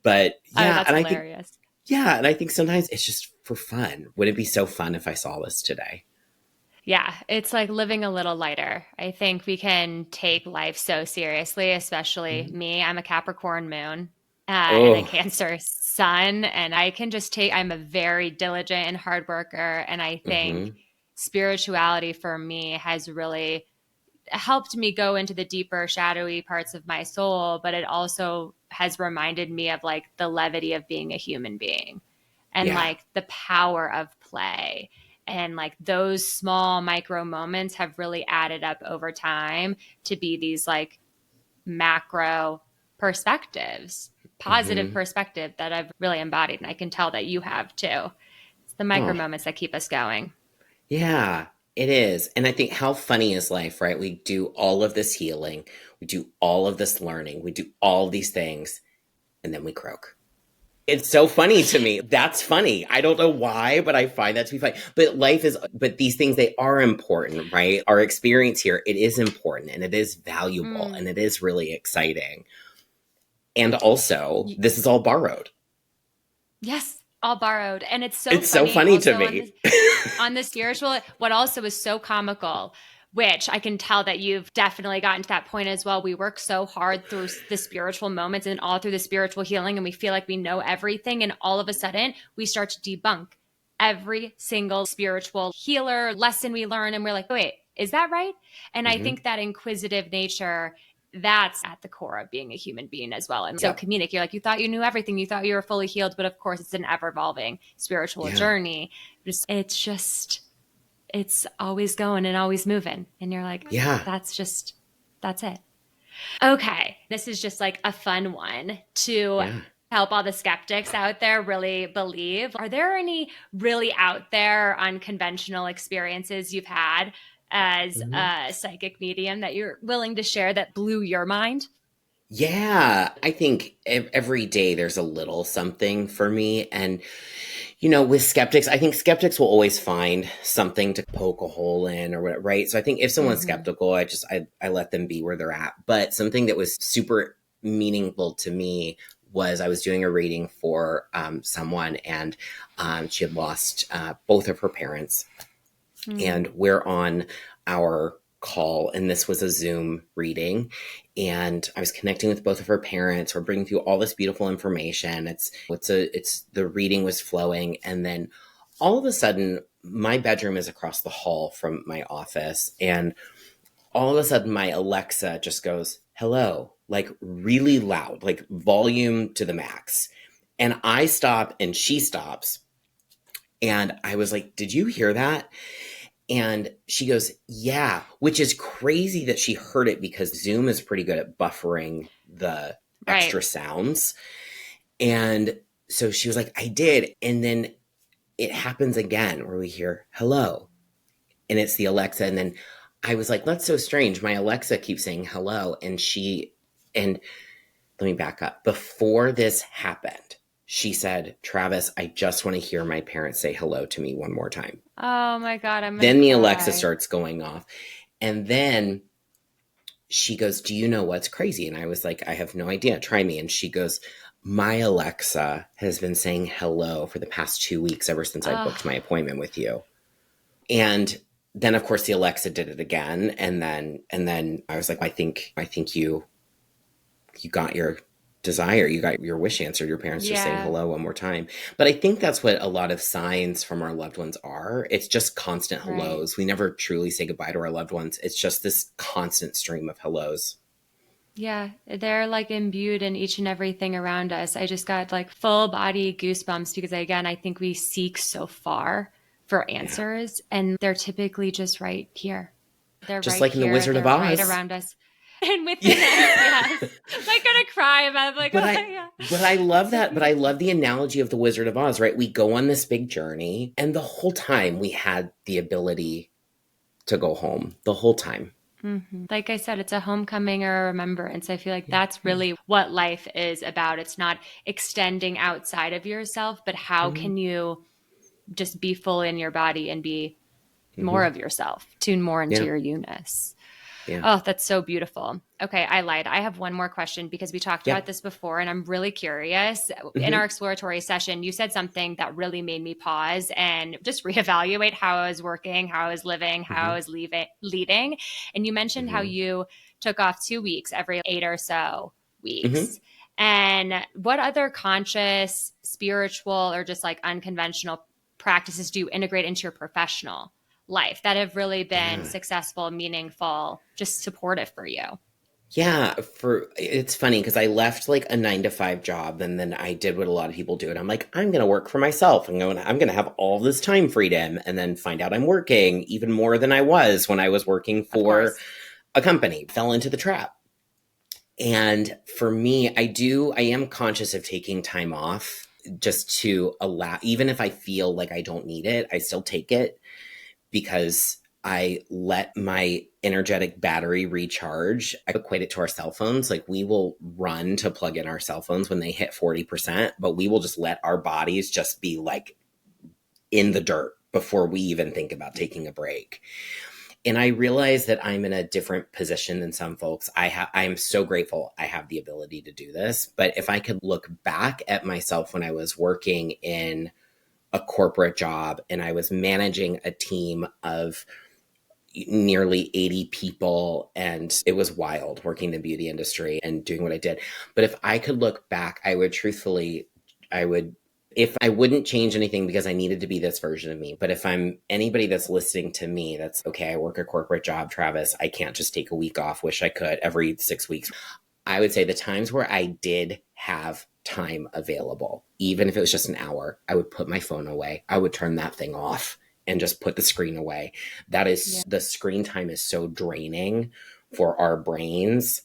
But
Oh,
yeah,
that's
and
hilarious.
I think sometimes it's just for fun. Would it be so fun if I saw this today?
Yeah, it's like living a little lighter. I think we can take life so seriously, especially
Mhm.
me. I'm a Capricorn moon and a
Oh,
Cancer sun, and I can just take, I'm a very diligent and hard worker. And I think
hmm,
spirituality for me has really helped me go into the deeper, shadowy parts of my soul, but it also has reminded me of like the levity of being a human being and
yeah.
like the power of play. And like those small micro moments have really added up over time to be these like macro perspectives, positive
Hmm.
perspective that I've really embodied. And I can tell that you have too. It's the micro
Oh,
moments that keep us going.
yeah, it is. And I think, how funny is life, right? We do all of this healing, we do all of this learning, we do all these things, and then we croak. It's so funny to me. That's funny. I don't know why, but I find that to be funny. But these things, they are important, right? Our experience here, it is important, and it is valuable,
Mm.
and it is really exciting. And also, this is all borrowed.
Yes, all borrowed. And it's so
It's so
funny
funny to
also
me.
on the spiritual, what also is so comical, which I can tell that you've definitely gotten to that point as well. We work so hard through the spiritual moments and all through the spiritual healing, and we feel like we know everything. And all of a sudden, we start to debunk every single spiritual healer lesson we learn. And we're like, wait, is that right? And I
Hmm.
think that inquisitive nature, that's at the core of being a human being as well. And so
Yep.
comedic, you're like, you thought you knew everything, you thought you were fully healed, but of course it's an ever evolving spiritual
Yeah.
journey. It's always going and always moving. And you're like,
Yeah.
that's it. Okay. This is just like a fun one to
Yeah.
help all the skeptics out there really believe. Are there any really out there unconventional experiences you've had as
Mhm.
a psychic medium that you're willing to share that blew your mind?
Yeah, I think every day there's a little something for me. And, with skeptics, I think skeptics will always find something to poke a hole in or whatever, right? So I think if someone's
Mm-hmm.
skeptical, I let them be where they're at. But something that was super meaningful to me was I was doing a reading for someone, and she had lost both of her parents,
Mm.
and we're on our call, and this was a Zoom reading, and I was connecting with both of her parents. We're bringing through all this beautiful information. It's the reading was flowing, and then all of a sudden my bedroom is across the hall from my office, and all of a sudden my Alexa just goes hello, like really loud, like volume to the max. And I stop and she stops, and I was like, did you hear that? And she goes, yeah, which is crazy that she heard it, because Zoom is pretty good at buffering the
Right.
extra sounds. And so she was like, I did. And then it happens again where we hear hello, and it's the Alexa. And then I was like, that's so strange. My Alexa keeps saying hello. And let me back up. Before this happened, She said, Travis, I just want to hear my parents say hello to me one more time.
Oh my God, I'm
Then
gonna
the
cry.
Alexa starts going off. And then she goes, do you know what's crazy? And I was like, I have no idea. Try me. And she goes, my Alexa has been saying hello for the past 2 weeks ever since I booked my appointment with you. And then of course the Alexa did it again. And then I was like, I think you got your desire. You got your wish answered. Your parents just saying hello one more time. But I think that's what a lot of signs from our loved ones are. It's just constant hellos. Right. We never truly say goodbye to our loved ones. It's just this constant stream of hellos.
Yeah, they're like imbued in each and everything around us. I just got like full body goosebumps because again, I think we seek so far for answers and they're typically just right here. They're
just
right
like
here.
In the Wizard of Oz.
Right around us. And within us, yes. I'm gonna cry about it. Like,
but I love that. But I love the analogy of the Wizard of Oz, right? We go on this big journey and the whole time we had the ability to go home the whole time.
Mm-hmm. Like I said, it's a homecoming or a remembrance. I feel like that's really what life is about. It's not extending outside of yourself, but how can you just be full in your body and be more of yourself, tune more into your you-ness. Yeah. Oh, that's so beautiful. Okay, I lied. I have one more question because we talked about this before and I'm really curious. In our exploratory session, you said something that really made me pause and just reevaluate how I was working, how I was living, how I was leading. And you mentioned how you took off 2 weeks every 8 or so weeks. And what other conscious, spiritual, or just like unconventional practices do you integrate into your professional life that have really been successful, meaningful, just supportive for you?
Yeah, it's funny because I left like a 9-to-5 job and then I did what a lot of people do. And I'm like, I'm going to work for myself and I'm going to have all this time freedom and then find out I'm working even more than I was when I was working for a company. Fell into the trap. And for me, I am conscious of taking time off just to allow, even if I feel like I don't need it, I still take it because I let my energetic battery recharge. I equate it to our cell phones. Like we will run to plug in our cell phones when they hit 40%, but we will just let our bodies just be like in the dirt before we even think about taking a break. And I realize that I'm in a different position than some folks. I am so grateful I have the ability to do this. But if I could look back at myself when I was working in a corporate job and I was managing a team of nearly 80 people and it was wild working in the beauty industry and doing what I did. But if I could look back, I would if I wouldn't change anything because I needed to be this version of me. But if I'm anybody that's listening to me, that's okay, I work a corporate job, Travis, I can't just take a week off. Wish I could every 6 weeks. I would say the times where I did have time available, even if it was just an hour, I would put my phone away. I would turn that thing off and just put the screen away. That is, the screen time is so draining for our brains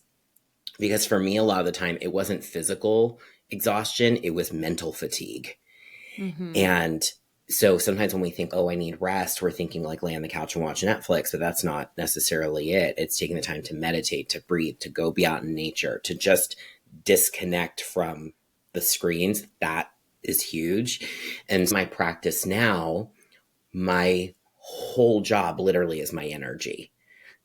because for me, a lot of the time it wasn't physical exhaustion, it was mental fatigue. And so sometimes when we think, oh, I need rest, we're thinking like lay on the couch and watch Netflix, but that's not necessarily it. It's taking the time to meditate, to breathe, to go be out in nature, to just disconnect from the screens. That is huge. And my practice now, my whole job literally is my energy.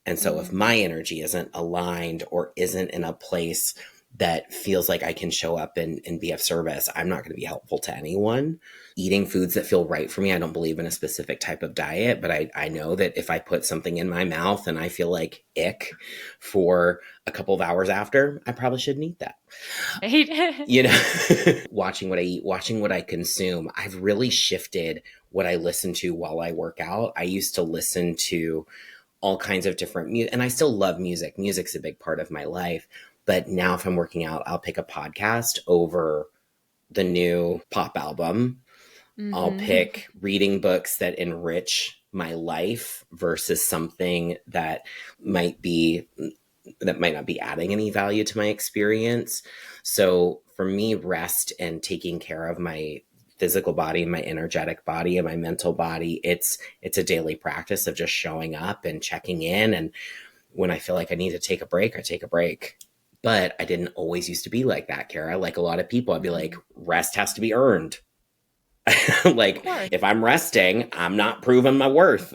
And so if my energy isn't aligned or isn't in a place that feels like I can show up and be of service, I'm not going to be helpful to anyone. Eating foods that feel right for me. I don't believe in a specific type of diet, but I know that if I put something in my mouth and I feel like ick for a couple of hours after, I probably shouldn't eat that. You know, watching what I eat, watching what I consume. I've really shifted what I listen to while I work out. I used to listen to all kinds of different music, and I still love music. Music's a big part of my life. But now if I'm working out, I'll pick a podcast over the new pop album. I'll pick reading books that enrich my life versus something that might not be adding any value to my experience. So for me, rest and taking care of my physical body, my energetic body, and my mental body, it's a daily practice of just showing up and checking in. And when I feel like I need to take a break, I take a break. But I didn't always used to be like that, Kara. Like a lot of people, I'd be like rest has to be earned.
Of
Like,
course.
if I'm resting, I'm not proving my worth.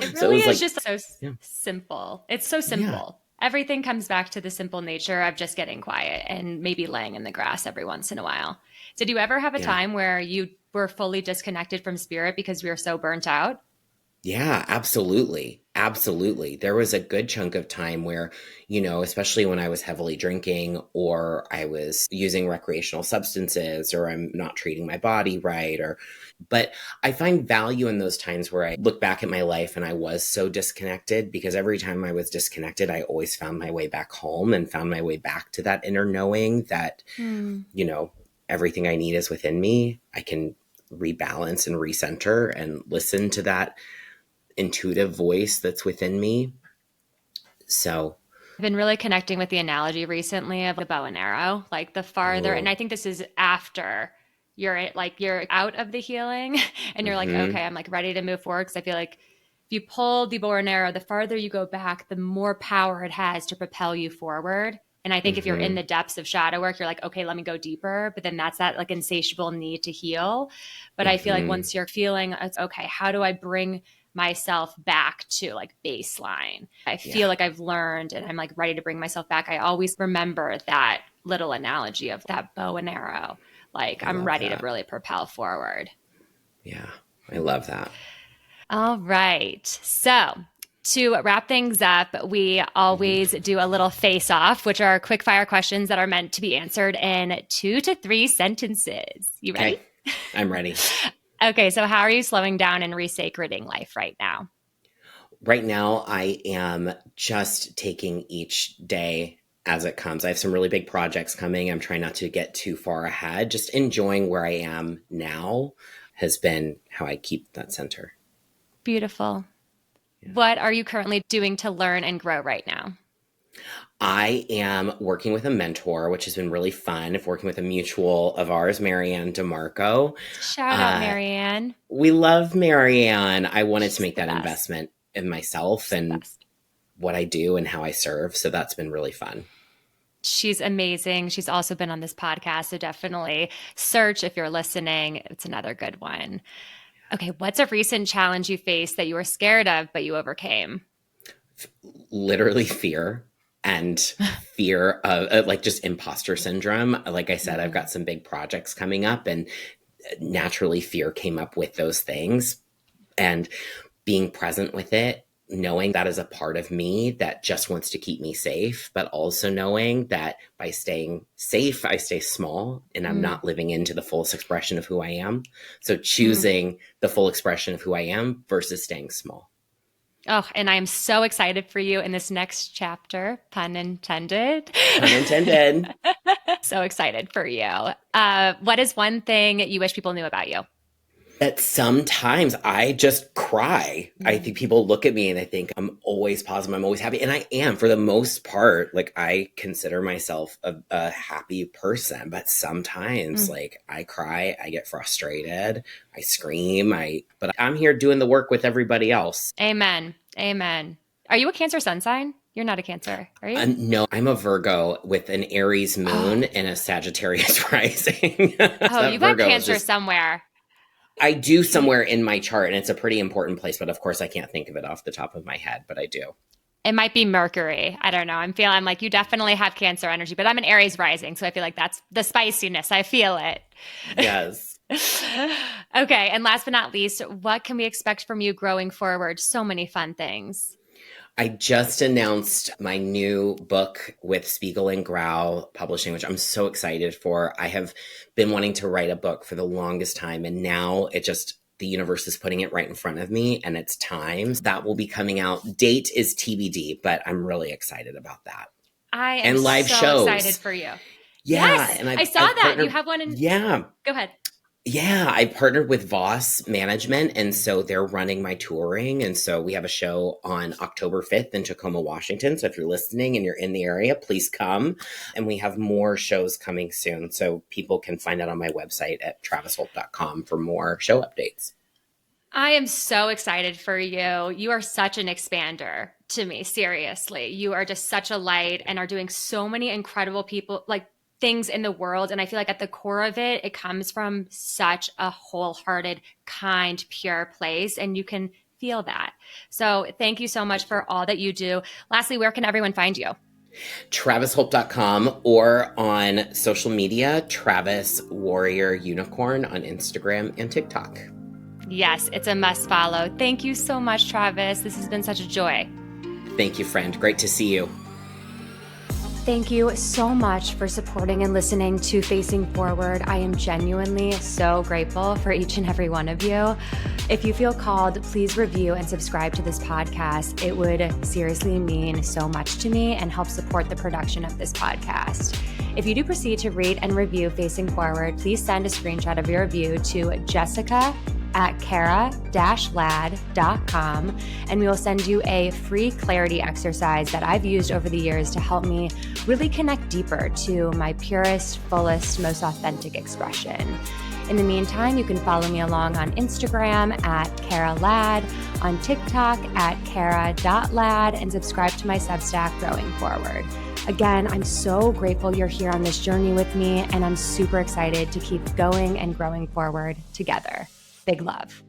It
So it
really
was
is
like,
just so
yeah,
simple. It's so
yeah,
simple. Everything comes back to the simple nature of just getting quiet and maybe laying in the grass every once in a while. Did you ever have a
yeah.
time where you were fully disconnected from spirit because we were so burnt out?
Yeah, absolutely. Absolutely. There was a good chunk of time where, especially when I was heavily drinking or I was using recreational substances or I'm not treating my body right but I find value in those times where I look back at my life and I was so disconnected because every time I was disconnected, I always found my way back home and found my way back to that inner knowing that,
Hmm.
you know, everything I need is within me. I can rebalance and recenter and listen to that intuitive voice that's within me. So,
I've been really connecting with the analogy recently of the bow and arrow, like the farther, and
oh,
I think this is after you're out of the healing and you're like,
mm-hmm,
okay, I'm like ready to move forward because I feel like if you pull the bow and arrow, the farther you go back, the more power it has to propel you forward. And I think if you're in
mm-hmm,
the depths of shadow work, you're like, okay, let me go deeper. But then that's that like insatiable need to heal. But I feel like
mm-hmm,
once you're feeling it's okay, how do I bring myself back to like baseline? I feel
yeah,
like I've learned and I'm like ready to bring myself back. I always remember that little analogy of that bow and arrow. Like
I
I'm
love
ready to
that.
really propel forward.
Yeah, I love that.
All right. So, to wrap things up, we
Mm-hmm.
always do a little face off, which are quick fire questions that are meant to be answered in 2 to 3 sentences. You ready?
Okay, I'm ready.
Okay. So, how are you slowing down and resacreding life right now?
Right now, I am just taking each day as it comes. I have some really big projects coming. I'm trying not to get too far ahead. Just enjoying where I am now has been how I keep that center.
Beautiful.
Yeah.
What are you currently doing to learn and grow right now?
I am working with a mentor, which has been really fun. Of working with a mutual of ours, Marianne DeMarco.
Shout out,
Uh,
Marianne.
we love Marianne. I wanted to
She's
make
the
that
best.
investment in myself
She's the
and
best.
what I do and how I serve. So that's been really fun.
She's amazing. She's also been on this podcast. So definitely search if you're listening. It's another good one. Okay. What's a recent challenge you faced that you were scared of, but you overcame?
Literally fear and fear of like just imposter syndrome. Like I said, I've
Mm,
got some big projects coming up and naturally fear came up with those things. And being present with it, knowing that is a part of me that just wants to keep me safe, but also knowing that by staying safe, I stay small and I'm
mm,
not living into the fullest expression of who I am. So
mm.
choosing the full expression of who I am versus staying small.
Oh, and I'm so excited for you in this next chapter, pun intended.
Pun intended.
So excited for you. What is one thing you wish people knew about you?
That sometimes I just cry. I think
Mm,
people look at me and they think I'm always positive, I'm always happy. And I am for the most part. Like I consider myself a happy person, but sometimes
mm.
like I cry, I get frustrated, I scream, but I'm here doing the work with everybody else.
Amen. Amen. Are you a Cancer sun sign? You're not a Cancer, are you?
No, I'm a Virgo with an Aries moon
Oh,
and a Sagittarius rising. So
oh, you
that
got
Virgo is
Cancer
just
somewhere.
I do
You,
somewhere in my chart, and it's a pretty important place, but of course I can't think of it off the top of my head, but I do.
it might be Mercury. I don't know. I'm like, you definitely have Cancer energy, but I'm an Aries rising. So I feel like that's the spiciness. I feel it.
Yes.
Okay. And last but not least, what can we expect from you growing forward? So many fun things.
I just announced my new book with Spiegel and Grau Publishing, which I'm so excited for. I have been wanting to write a book for the longest time, and now the universe is putting it right in front of me, and it's time. That will be coming out. Date is TBD, but I'm really excited about that.
I am
And live
so excited
shows.
for you.
Yeah,
Yes,
and
I
I've
saw
I've
that. You
partnered.
have one in,
Yeah,
go ahead.
Yeah, I partnered with Voss Management, and so they're running my touring. And so we have a show on October 5th in Tacoma, Washington. So if you're listening and you're in the area, please come. And we have more shows coming soon. So people can find out on my website at travisholp.com for more show updates.
I am so excited for you. You are such an expander to me, seriously. You are just such a light and are doing so many incredible people, like things in the world. And I feel like at the core of it, it comes from such a wholehearted, kind, pure place. And you can feel that. So thank you so much for all that you do. Lastly, where can everyone find you?
TravisHolp.com or on social media, Travis Warrior Unicorn on Instagram and TikTok.
Yes, it's a must follow. Thank you so much, Travis. This has been such a joy.
Thank you, friend. Great to see you.
Thank you so much for supporting and listening to Facing Forward. I am genuinely so grateful for each and every one of you. If you feel called, please review and subscribe to this podcast. It would seriously mean so much to me and help support the production of this podcast. If you do proceed to rate and review Facing Forward, please send a screenshot of your review to jessica@cara-lad.com, and we will send you a free clarity exercise that I've used over the years to help me really connect deeper to my purest, fullest, most authentic expression. In the meantime, you can follow me along on Instagram @CaraLad, on TikTok @cara.lad, and subscribe to my Substack, Growing Forward. Again, I'm so grateful you're here on this journey with me, and I'm super excited to keep going and growing forward together. Big love.